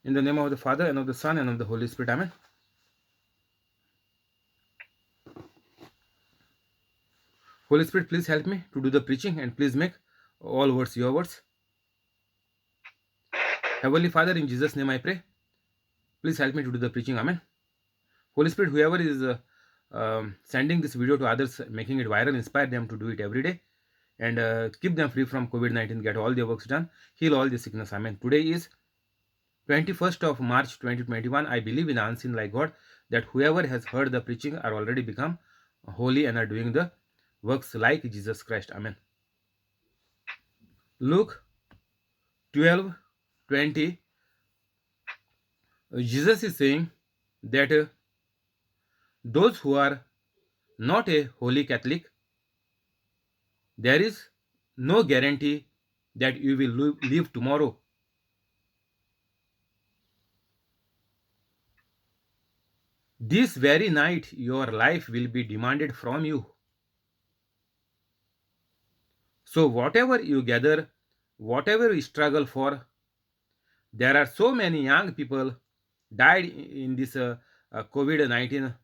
In the name of the Father, and of the Son, and of the Holy Spirit. Amen. Holy Spirit, please help me to do the preaching, and please make all words your words. Heavenly Father, in Jesus' name I pray. Please help me to do the preaching. Amen. Holy Spirit, whoever is sending this video to others, making it viral, inspire them to do it every day, and keep them free from COVID-19, get all their works done, heal all the sickness. Amen. Today is 21st of March 2021. I believe in unseen like God, that whoever has heard the preaching are already become holy and are doing the works like Jesus Christ. Amen. Luke 12:20. Jesus is saying that those who are not a holy Catholic, there is no guarantee that you will live tomorrow. This very night, your life will be demanded from you. So, whatever you gather, whatever you struggle for, there are so many young people died in this COVID-19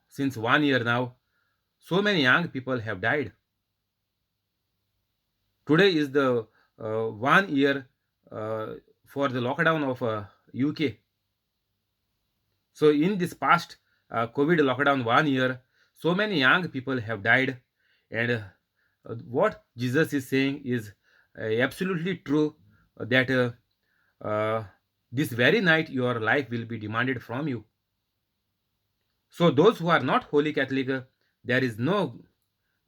since 1 year now. So many young people have died. Today is the 1 year for the lockdown of UK. So in this past COVID lockdown 1 year, so many young people have died, and what Jesus is saying is absolutely true, that this very night your life will be demanded from you. So those who are not holy Catholic, there is no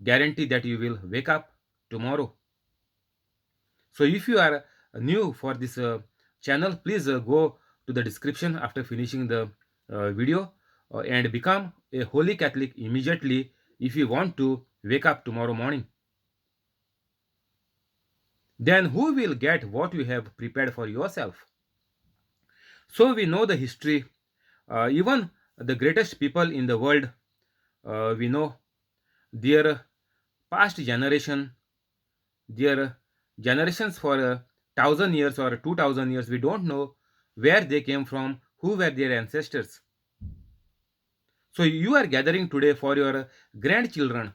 guarantee that you will wake up tomorrow. So if you are new for this channel, please go to the description after finishing the video and become a holy Catholic immediately if you want to wake up tomorrow morning. Then who will get what you have prepared for yourself? So we know the history. Even the greatest people in the world, we know their past generation, their generations for 1,000 years or 2,000 years, we don't know where they came from, who were their ancestors. So you are gathering today for your grandchildren,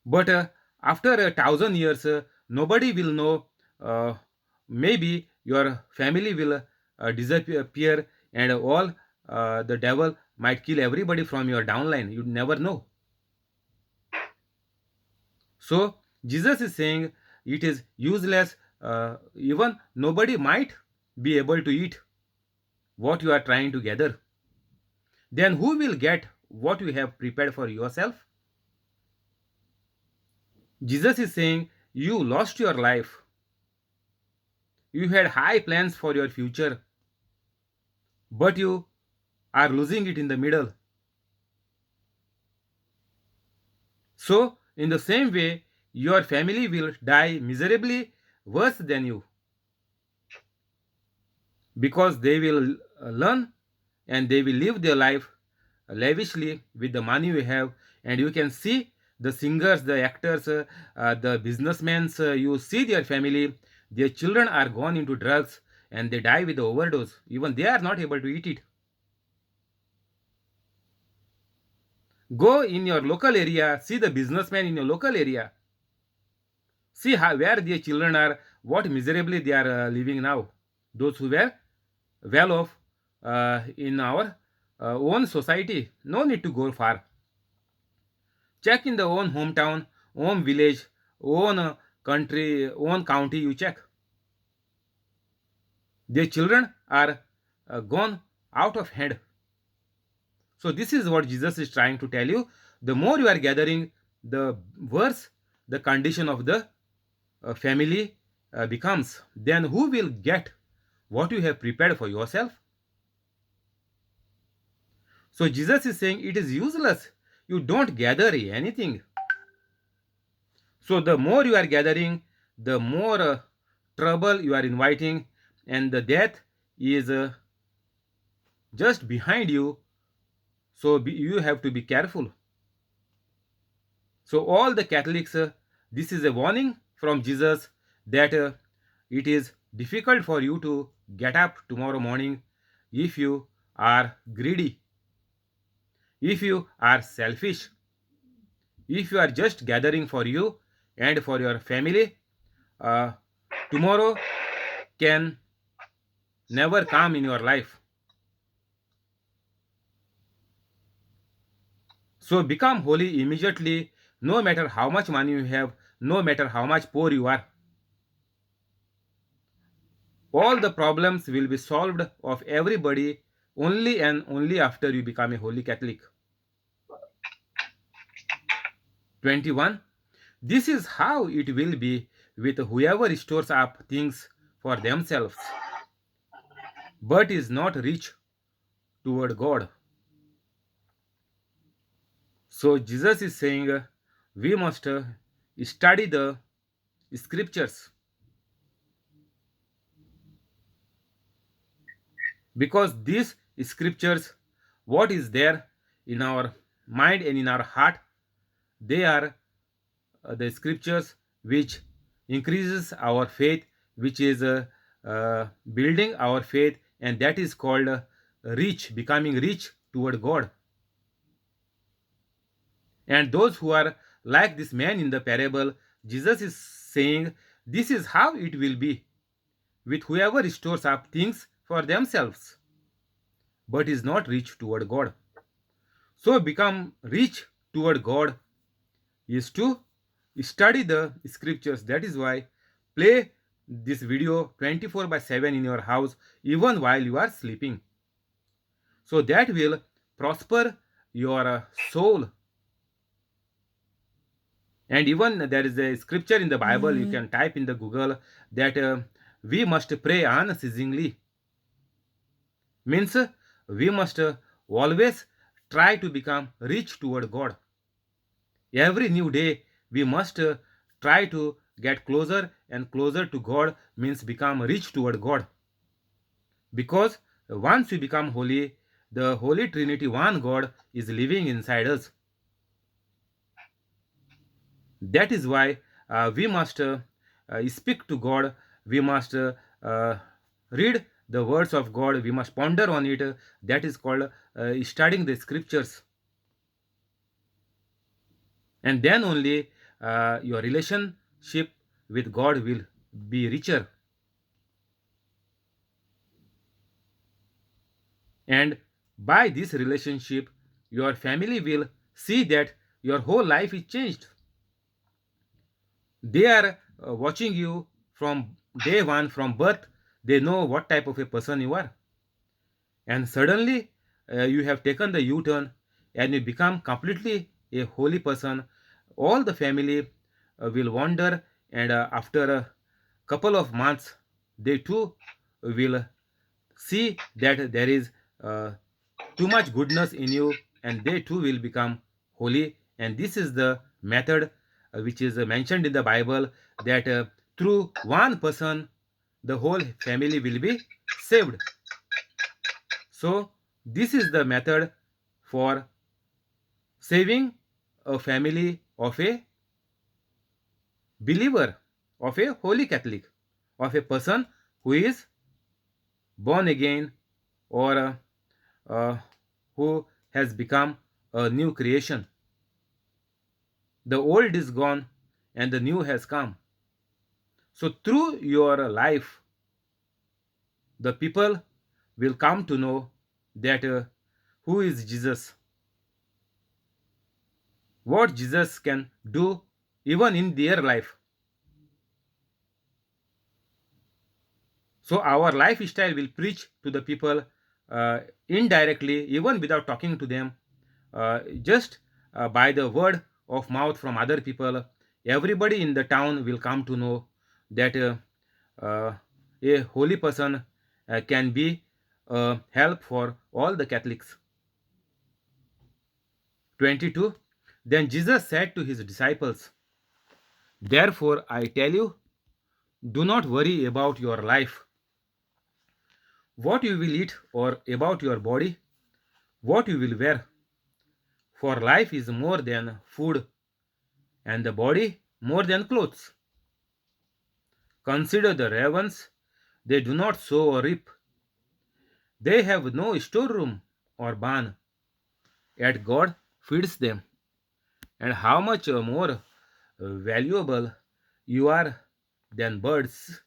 but after 1,000 years, nobody will know. Maybe your family will disappear, and all the devil might kill everybody from your downline. You never know. So Jesus is saying it is useless. Even nobody might be able to eat what you are trying to gather. Then who will get what you have prepared for yourself? Jesus is saying you lost your life. You had high plans for your future, but you are losing it in the middle. So, in the same way, your family will die miserably worse than you, because they will learn and they will live their life lavishly with the money you have. And you can see the singers, the actors, the businessmen, you see their family, their children are gone into drugs and they die with the overdose. Even they are not able to eat it. Go in your local area, see the businessmen in your local area, see where their children are, what miserably they are living now. Those who were well off in our own society, no need to go far. Check in the own hometown, own village, own country, own county, you check. Their children are gone out of hand. So this is what Jesus is trying to tell you. The more you are gathering, the worse the condition of the family becomes. Then who will get what you have prepared for yourself? So Jesus is saying it is useless. You don't gather anything. So the more you are gathering, the more trouble you are inviting, and the death is just behind you. So you have to be careful. So all the Catholics, this is a warning from Jesus that it is difficult for you to get up tomorrow morning if you are greedy, if you are selfish, if you are just gathering for you and for your family. uh, Tomorrow can never come in your life. So become holy immediately, no matter how much money you have, no matter how much poor you are. All the problems will be solved of everybody only and only after you become a holy Catholic. 21. This is how it will be with whoever stores up things for themselves, but is not rich toward God. So Jesus is saying we must study the scriptures, because these scriptures, what is there in our mind and in our heart, they are the scriptures which increases our faith, which is building our faith, and that is called rich, becoming rich toward God. And those who are like this man in the parable, Jesus is saying this is how it will be with whoever stores up things for themselves, but is not rich toward God. So become rich toward God is to study the scriptures. That is why play this video 24 by 7 in your house even while you are sleeping. So that will prosper your soul. And even there is a scripture in the Bible, you can type in the Google that we must pray unceasingly. Means we must always try to become rich toward God. Every new day we must try to get closer and closer to God, means become rich toward God. Because once we become holy, the Holy Trinity, one God, is living inside us. That is why we must speak to God, we must read the words of God, we must ponder on it. That is called studying the scriptures. And then only your relationship with God will be richer. And by this relationship, your family will see that your whole life is changed. They are watching you from day one, from birth. They know what type of a person you are. And suddenly you have taken the U-turn and you become completely a holy person. All the family will wonder, and after a couple of months, they too will see that there is too much goodness in you, and they too will become holy. And this is the method which is mentioned in the Bible, that through one person the whole family will be saved. So this is the method for saving a family of a believer, of a holy Catholic, of a person who is born again, or who has become a new creation. The old is gone and the new has come. So through your life, the people will come to know that who is Jesus, what Jesus can do even in their life. So our lifestyle will preach to the people indirectly, even without talking to them, just by the word of mouth from other people. Everybody in the town will come to know that uh, a holy person can be help for all the Catholics. 22. Then Jesus said to his disciples, therefore I tell you, do not worry about your life, what you will eat, or about your body, what you will wear. For life is more than food, and the body more than clothes. Consider the ravens, They do not sow or reap. They have no storeroom or barn, yet God feeds them. And how much more valuable you are than birds.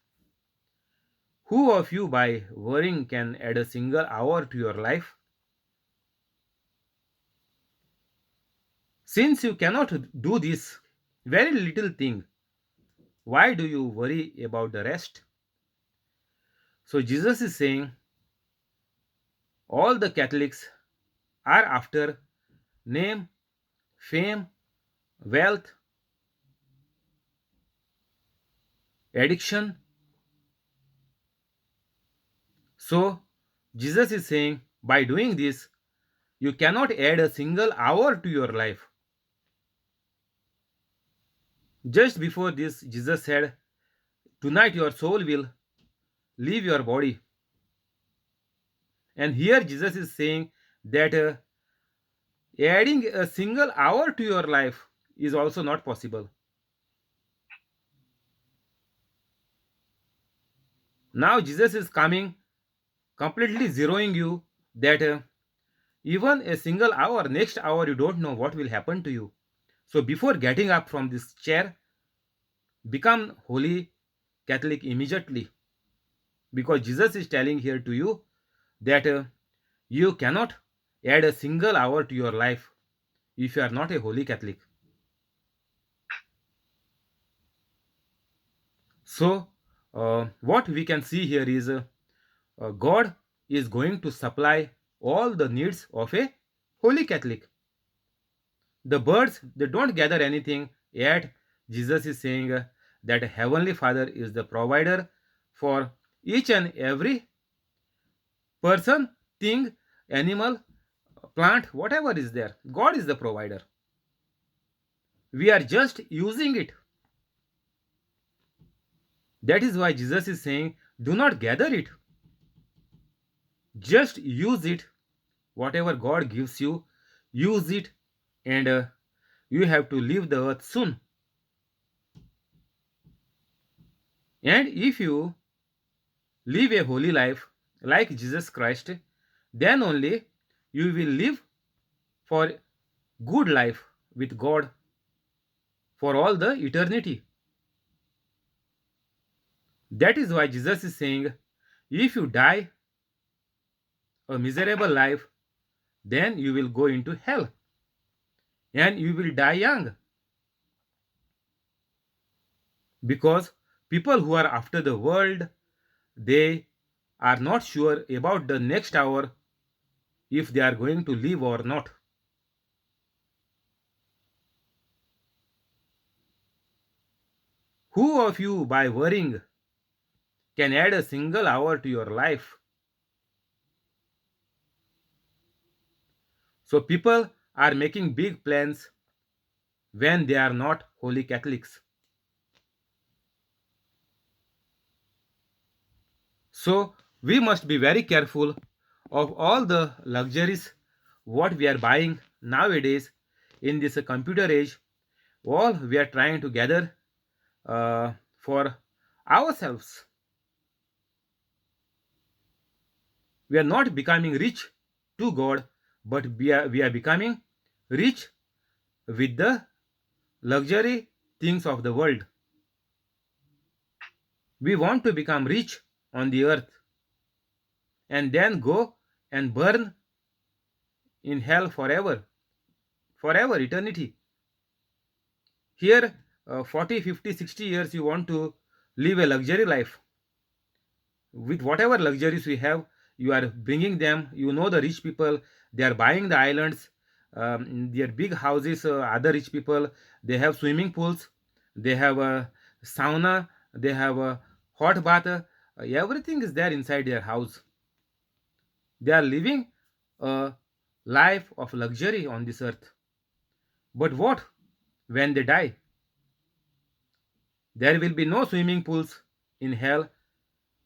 Who of you by worrying can add a single hour to your life? Since you cannot do this very little thing, why do you worry about the rest? So Jesus is saying all the Catholics are after name, fame, wealth, addiction. So Jesus is saying by doing this, you cannot add a single hour to your life. Just before this, Jesus said, tonight your soul will leave your body. And here Jesus is saying that adding a single hour to your life is also not possible. Now Jesus is coming, completely zeroing you that even a single hour, next hour, you don't know what will happen to you. So before getting up from this chair, become holy Catholic immediately. Because Jesus is telling here to you that you cannot add a single hour to your life if you are not a holy Catholic. So, what we can see here is God is going to supply all the needs of a holy Catholic. The birds, they don't gather anything, yet Jesus is saying that Heavenly Father is the provider for each and every person, thing, animal, plant, whatever is there. God is the provider. We are just using it. That is why Jesus is saying, do not gather it. Just use it. Whatever God gives you, use it, and you have to leave the earth soon. And if you live a holy life like Jesus Christ, then only you will live for good life with God for all the eternity. That is why Jesus is saying, if you die a miserable life, then you will go into hell and you will die young. Because people who are after the world, they are not sure about the next hour if they are going to live or not. Who of you by worrying can add a single hour to your life? So people are making big plans when they are not holy Catholics. So we must be very careful of all the luxuries what we are buying nowadays in this computer age. All we are trying to gather for ourselves. We are not becoming rich to God, but we are becoming rich with the luxury things of the world. We want to become rich on the earth and then go and burn in hell forever, forever, eternity. Here, 40, 50, 60 years, you want to live a luxury life. With whatever luxuries we have, you are bringing them. You know, the rich people, they are buying the islands, their big houses. Other rich people, they have swimming pools, they have a sauna, they have a hot bath. Everything is there inside their house. They are living a life of luxury on this earth. But what when they die? There will be no swimming pools in hell.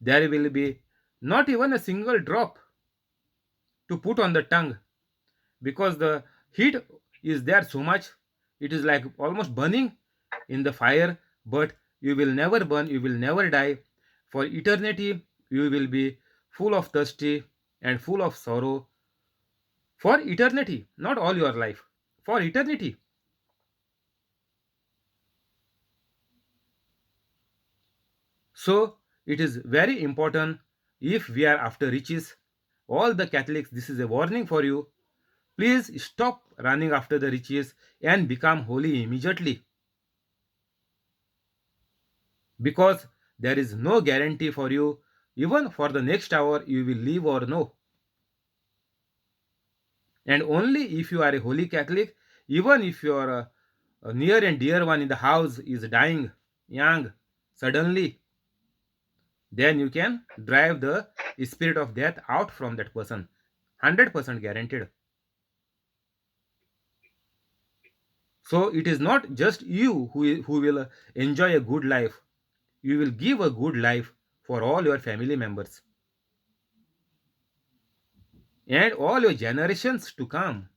There will be not even a single drop to put on the tongue, because the heat is there so much. It is like almost burning in the fire, but you will never burn, you will never die. For eternity, you will be full of thirsty and full of sorrow for eternity, not all your life, for eternity. So it is very important if we are after riches. All the Catholics, this is a warning for you. Please stop running after the riches and become holy immediately, because there is no guarantee for you, even for the next hour you will live or no. And only if you are a holy Catholic, even if your near and dear one in the house is dying young suddenly, then you can drive the spirit of death out from that person. 100% guaranteed. So it is not just you who will enjoy a good life. You will give a good life for all your family members and all your generations to come.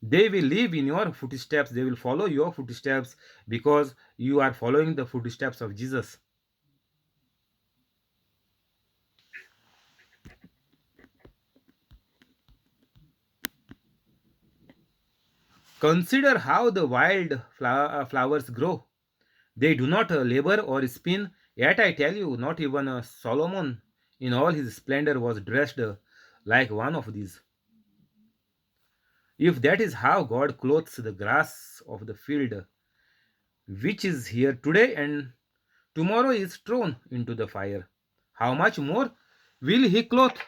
They will live in your footsteps, they will follow your footsteps, because you are following the footsteps of Jesus. Consider how the wild flowers grow. They do not labor or spin. Yet I tell you, not even Solomon in all his splendor was dressed like one of these. If that is how God clothes the grass of the field, which is here today and tomorrow is thrown into the fire, how much more will He clothe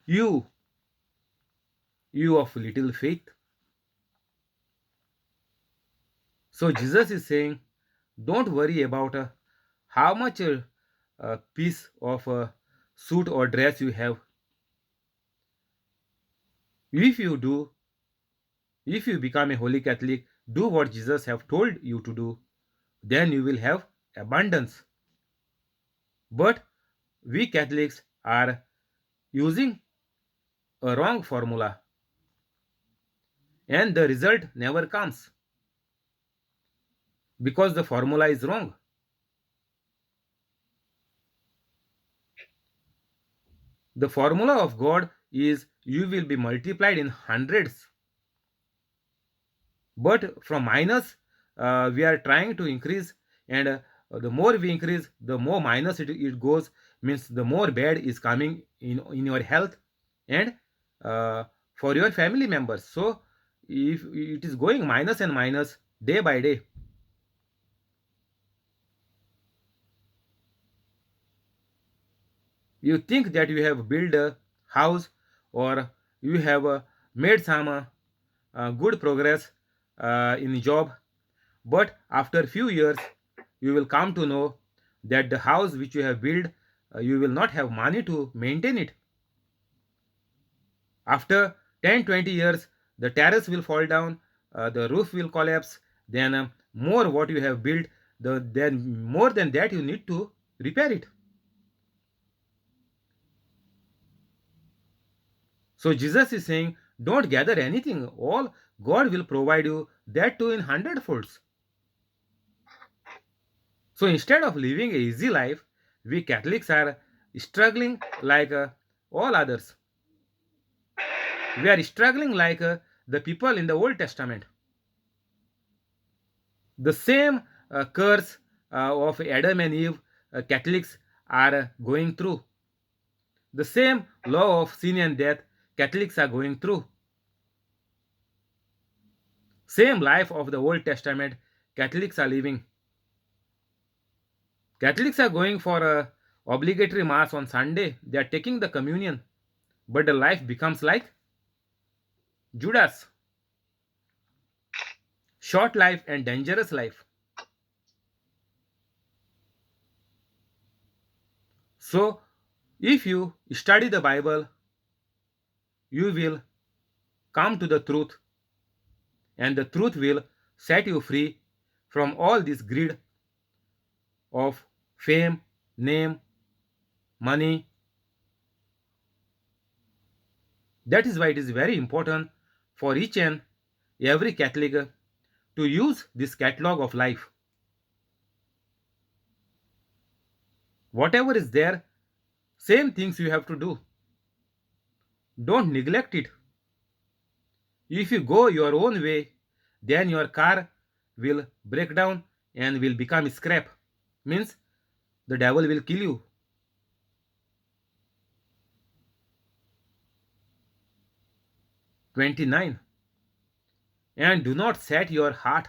you, you of little faith? So Jesus is saying, don't worry about how much piece of suit or dress you have. If you do, if you become a holy Catholic, do what Jesus have told you to do, then you will have abundance. But we Catholics are using a wrong formula, and the result never comes because the formula is wrong. The formula of God is you will be multiplied in hundreds, but from minus we are trying to increase, and the more we increase, the more minus it goes, means the more bad is coming in your health and uh, for your family members. So if it is going minus and minus day by day, you think that you have built a house, or you have made some good progress in job, but after few years you will come to know that the house which you have built, you will not have money to maintain it. After 10-20 years, the terrace will fall down, the roof will collapse, then more what you have built, then more than that you need to repair it. So Jesus is saying, don't gather anything, all God will provide you, that too in hundredfolds. So instead of living a easy life, we Catholics are struggling like all others. We are struggling like the people in the Old Testament. The same curse of Adam and Eve, Catholics are going through. The same law of sin and death, Catholics are going through. Same life of the Old Testament, Catholics are living. Catholics are going for a obligatory mass on Sunday. They are taking the communion, but the life becomes like Judas, short life and dangerous life. So, if you study the Bible, you will come to the truth, and the truth will set you free from all this greed of fame, name, money. That is why it is very important for each and every Catholic to use this catalog of life. Whatever is there, same things you have to do. Don't neglect it. If you go your own way, then your car will break down and will become scrap. Means the devil will kill you. 29. And do not set your heart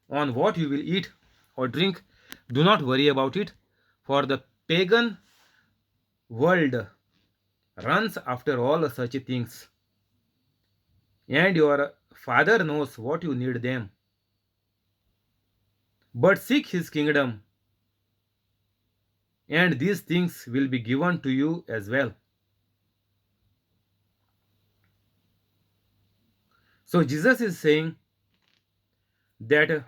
on what you will eat or drink. Do not worry about it, for the pagan world runs after all such things, and your Father knows what you need them. But seek his kingdom, and these things will be given to you as well. So Jesus is saying that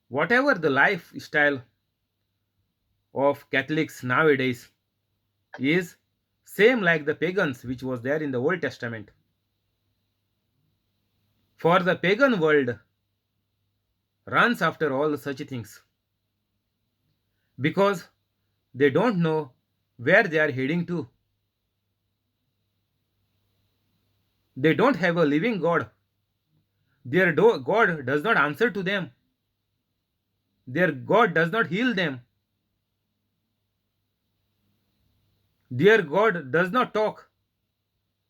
whatever the lifestyle of Catholics nowadays is same like the pagans which was there in the Old Testament. For the pagan world runs after all such things because they don't know where they are heading to. They don't have a living God. Their God does not answer to them. Their God does not heal them. Their God does not talk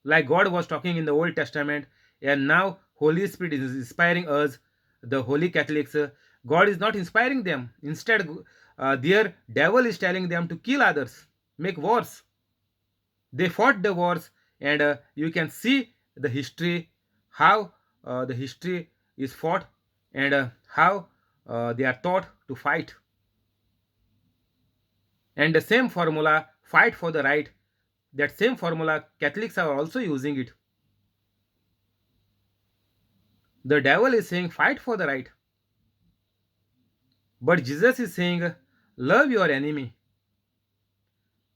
like God was talking in the Old Testament, and now Holy Spirit is inspiring us, the Holy Catholics. God is not inspiring them. Instead, their devil is telling them to kill others, make wars. They fought the wars, and you can see the history, how the history is fought, and how they are taught to fight. And the same formula, fight for the right, that same formula Catholics are also using it. The devil is saying fight for the right, but Jesus is saying love your enemy,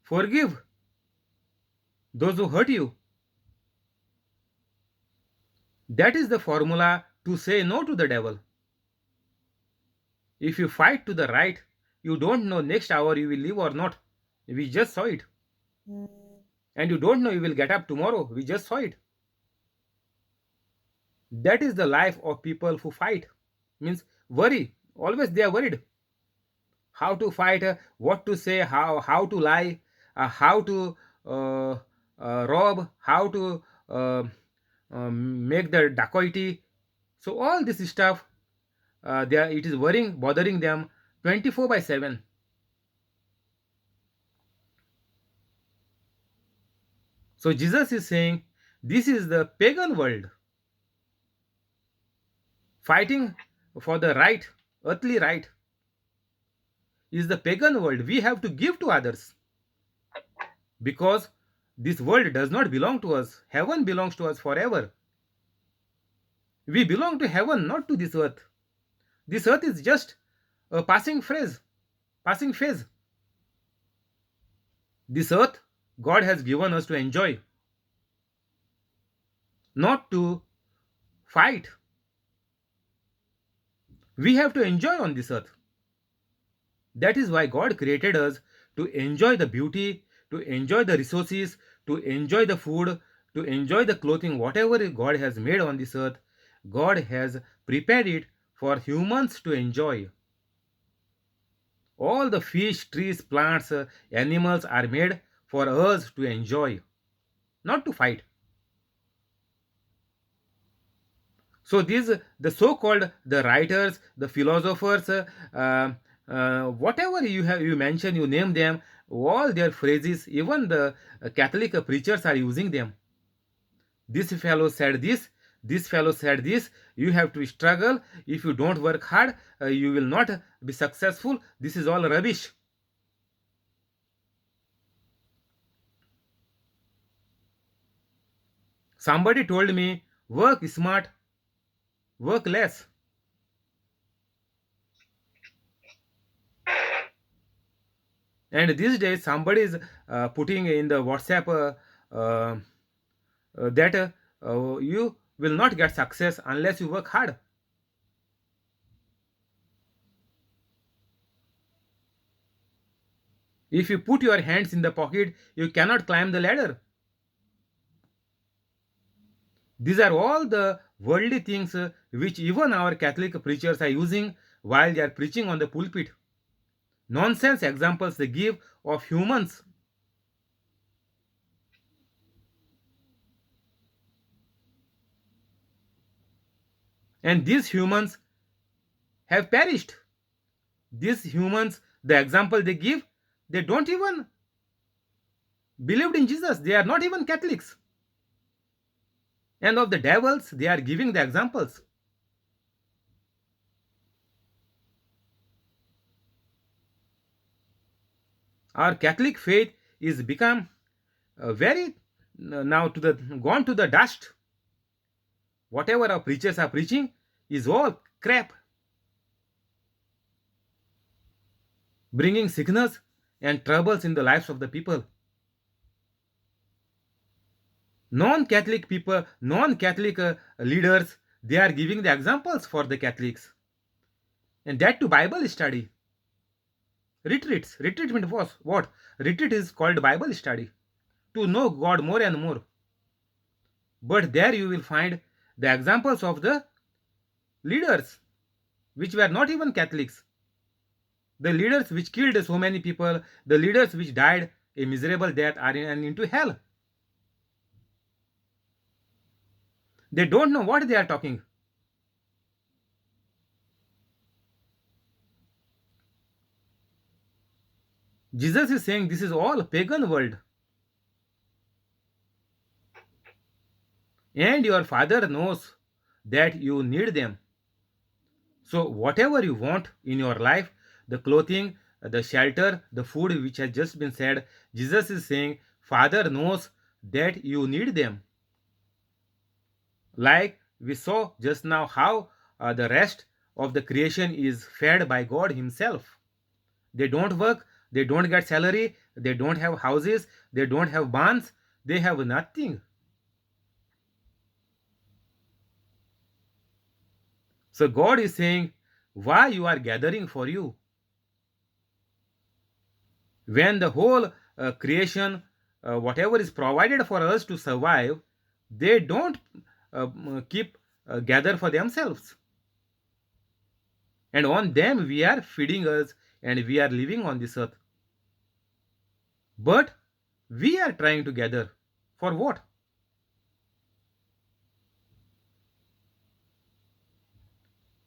forgive those who hurt you. That is the formula to say no to the devil. If you fight to the right, you don't know next hour you will live or not. We just saw it. And you don't know you will get up tomorrow. We just saw it. That is the life of people who fight. Means worry. Always they are worried. How to fight, what to say, how to lie, how to uh, rob, how to make the dacoity. So all this stuff, it is worrying, bothering them 24 by 7. So Jesus is saying this is the pagan world fighting for the right, earthly right is the pagan world. We have to give to others because this world does not belong to us. Heaven belongs to us forever. We belong to heaven, not to this earth. This earth is just a passing phase. This earth God has given us to enjoy, not to fight. We have to enjoy on this earth. That is why God created us to enjoy the beauty, to enjoy the resources, to enjoy the food, to enjoy the clothing, whatever God has made on this earth. God has prepared it for humans to enjoy. All the fish, trees, plants, animals are made for us to enjoy, not to fight. So these the so-called the writers, the philosophers, whatever you mention, you name them, all their phrases, even the Catholic preachers are using them. This fellow said this fellow said this. You have to struggle. If you don't work hard, you will not be successful. This is all rubbish. Somebody told me, work smart, work less. And these days, somebody is putting in the WhatsApp that you will not get success unless you work hard. If you put your hands in the pocket, you cannot climb the ladder. These are all the worldly things which even our Catholic preachers are using while they are preaching on the pulpit. Nonsense examples they give of humans. And these humans have perished. These humans, the example they give, they don't even believed in Jesus. They are not even Catholics. And of the devils, they are giving the examples. Our Catholic faith is become very now to the gone to the dust. Whatever our preachers are preaching is all crap, bringing sickness and troubles in the lives of the people. Non-Catholic people, non-Catholic leaders, they are giving the examples for the Catholics, and that to Bible study. Retreats. Retreat means what? Retreat is called Bible study to know God more and more. But there you will find the examples of the leaders which were not even Catholics, the leaders which killed so many people, the leaders which died a miserable death are into hell. They don't know what they are talking. Jesus is saying this is all pagan world, and your Father knows that you need them. So whatever you want in your life, the clothing, the shelter, the food which has just been said, Jesus is saying Father knows that you need them. Like we saw just now how the rest of the creation is fed by God himself. They don't work, they don't get salary, they don't have houses, they don't have barns, they have nothing. So God is saying, why you are gathering for you? When the whole creation, whatever is provided for us to survive, they don't keep gather for themselves. And on them we are feeding us and we are living on this earth. But we are trying to gather for what?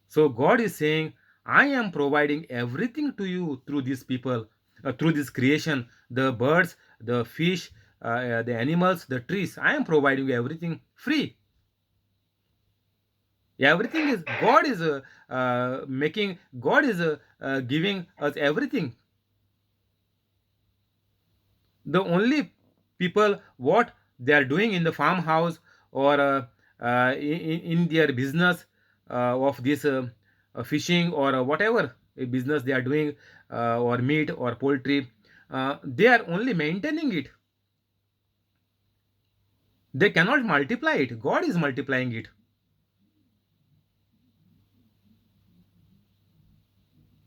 So God is saying, I am providing everything to you through these people, through this creation, the birds, the fish, the animals, the trees. I am providing you everything free. Everything is God is making. God is giving us everything. The only people what they are doing in the farmhouse or in their business of this fishing or whatever a business they are doing or meat or poultry, they are only maintaining it. They cannot multiply it. God is multiplying it.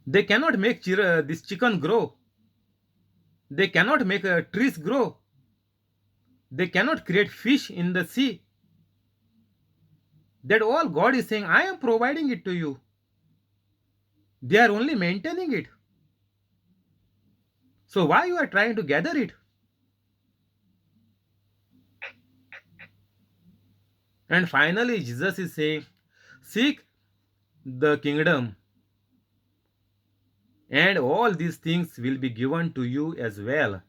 They cannot make this chicken grow. They cannot make trees grow. They cannot create fish in the sea. That all God is saying, I am providing it to you. They are only maintaining it. So why you are trying to gather it? And finally, Jesus is saying, seek the kingdom, and all these things will be given to you as well.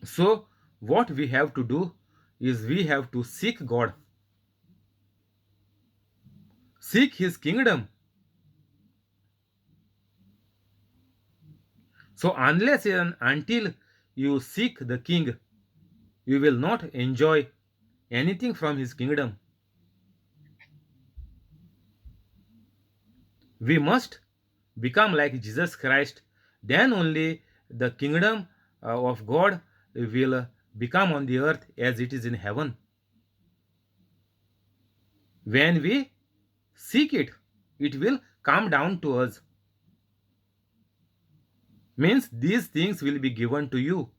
So, what we have to do is we have to seek God, seek His kingdom. So, unless and until you seek the King, you will not enjoy anything from His kingdom. We must become like Jesus Christ, then only the kingdom of God will become on the earth as it is in heaven. When we seek it, it will come down to us. means these things will be given to you.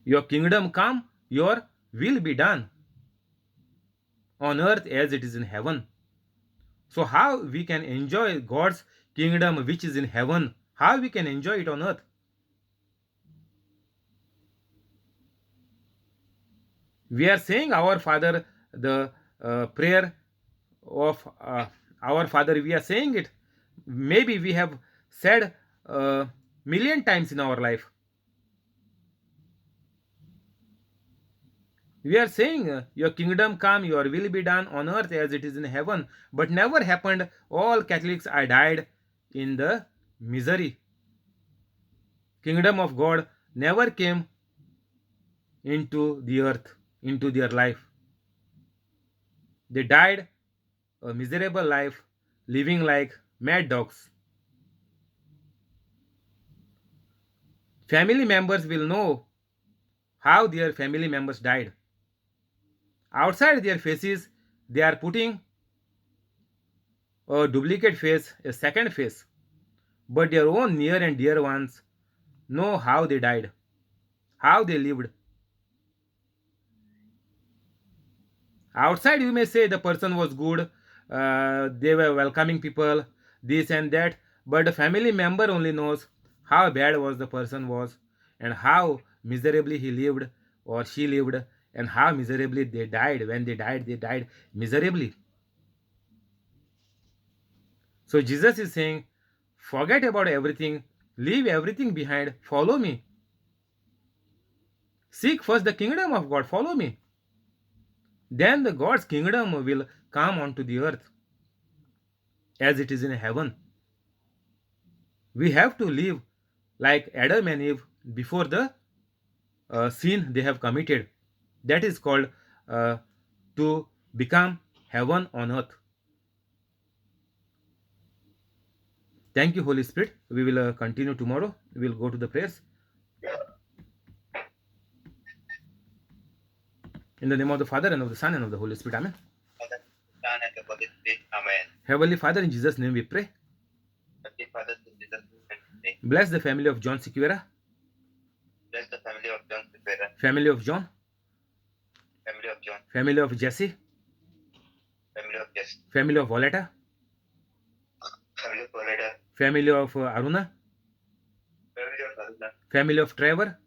Your kingdom come, your will be done on earth as it is in heaven. So how we can enjoy God's kingdom which is in heaven? How we can enjoy it on earth? We are saying our Father, the prayer of our Father, we are saying it. Maybe we have said a million times in our life. We are saying, Your kingdom come, your will be done on earth as it is in heaven. But never happened. All Catholics are died in the misery. Kingdom of God never came into the earth, into their life. They died a miserable life, living like mad dogs. Family members will know how their family members died. Outside their faces, they are putting a duplicate face, a second face. But their own near and dear ones know how they died, how they lived. Outside, you may say the person was good, they were welcoming people, this and that, but the family member only knows how bad was the person was and how miserably he lived or she lived and how miserably they died. When they died miserably. So Jesus is saying, forget about everything, leave everything behind, follow me. Seek first the kingdom of God, follow me. Then the God's kingdom will come onto the earth as it is in heaven. We have to live like Adam and Eve before the sin they have committed. That is called to become heaven on earth. Thank you, Holy Spirit. We will continue tomorrow. We will go to the prayers. In the name of the Father, and of the Son, and of the Holy Spirit. Amen. Father, Son, and the Holy Spirit. Amen. Heavenly Father, in Jesus' name we pray. Heavenly Father, in Jesus' name we pray. Bless the family of John Sequeira, Bless the family of John Sequeira, family of John, family of John, family of Jesse, family of Jess, family of Voletta, family of Voleda, family of Aruna, family of Aruna, family of Trevor,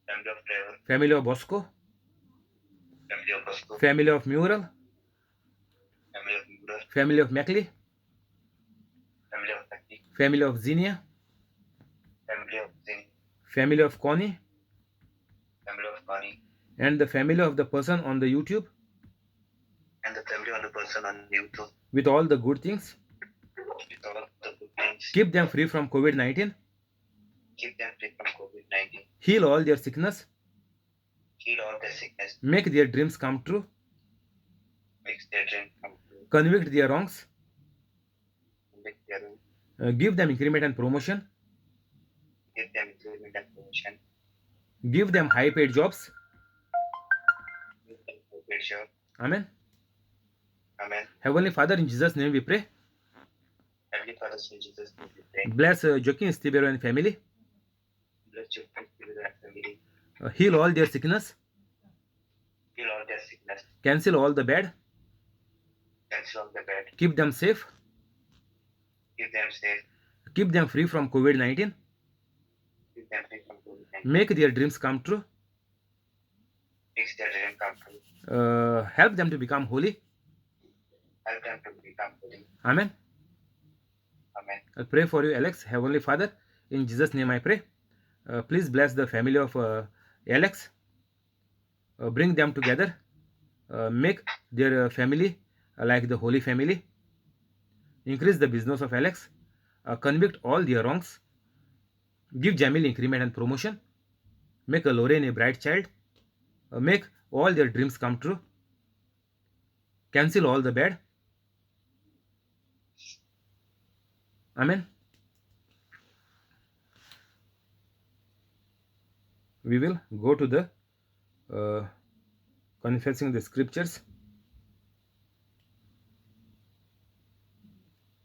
family of Trevor, family of Bosco, family of Bosco, family of Mural, family of Mural, family of Mackley, family of Taki, family of Xenia, family of Zin, family of Connie, family of Connie, and the family of the person on the YouTube and the family of the person on YouTube with all the good things. with all of the good things. Keep them free from COVID-19. Keep them free from COVID-19. Heal all their sickness. Heal all their sickness. Make their dreams come true. Makes their dream come true. Convict their wrongs. Make their Give them increment and promotion. give them increment and promotion. Give them high paid jobs. Give them corporate job. Amen. Amen. Heavenly Father, in Jesus' name we pray. Heavenly Father, in Jesus' name we pray. Bless Joaquin Stibero and family. Bless your family and family. Heal all their sickness. Heal all their sickness. Cancel all the bad. Cancel all the bad. Keep them safe. Keep them safe. Keep them free from COVID-19. Keep them free from COVID-19. Make their dreams come true. Makes their dream come true. Help them to become holy. Help them to become holy. Amen. Amen. I pray for you, Alex. Heavenly Father, in Jesus' name I pray. Please bless the family of Alex. Bring them together. Make their family like the holy family. Increase the business of Alex. Convict all their wrongs. Give Jamil increment and promotion. Make a Lorraine a bright child. Make all their dreams come true. Cancel all the bad. Amen. We will go to the confessing the scriptures.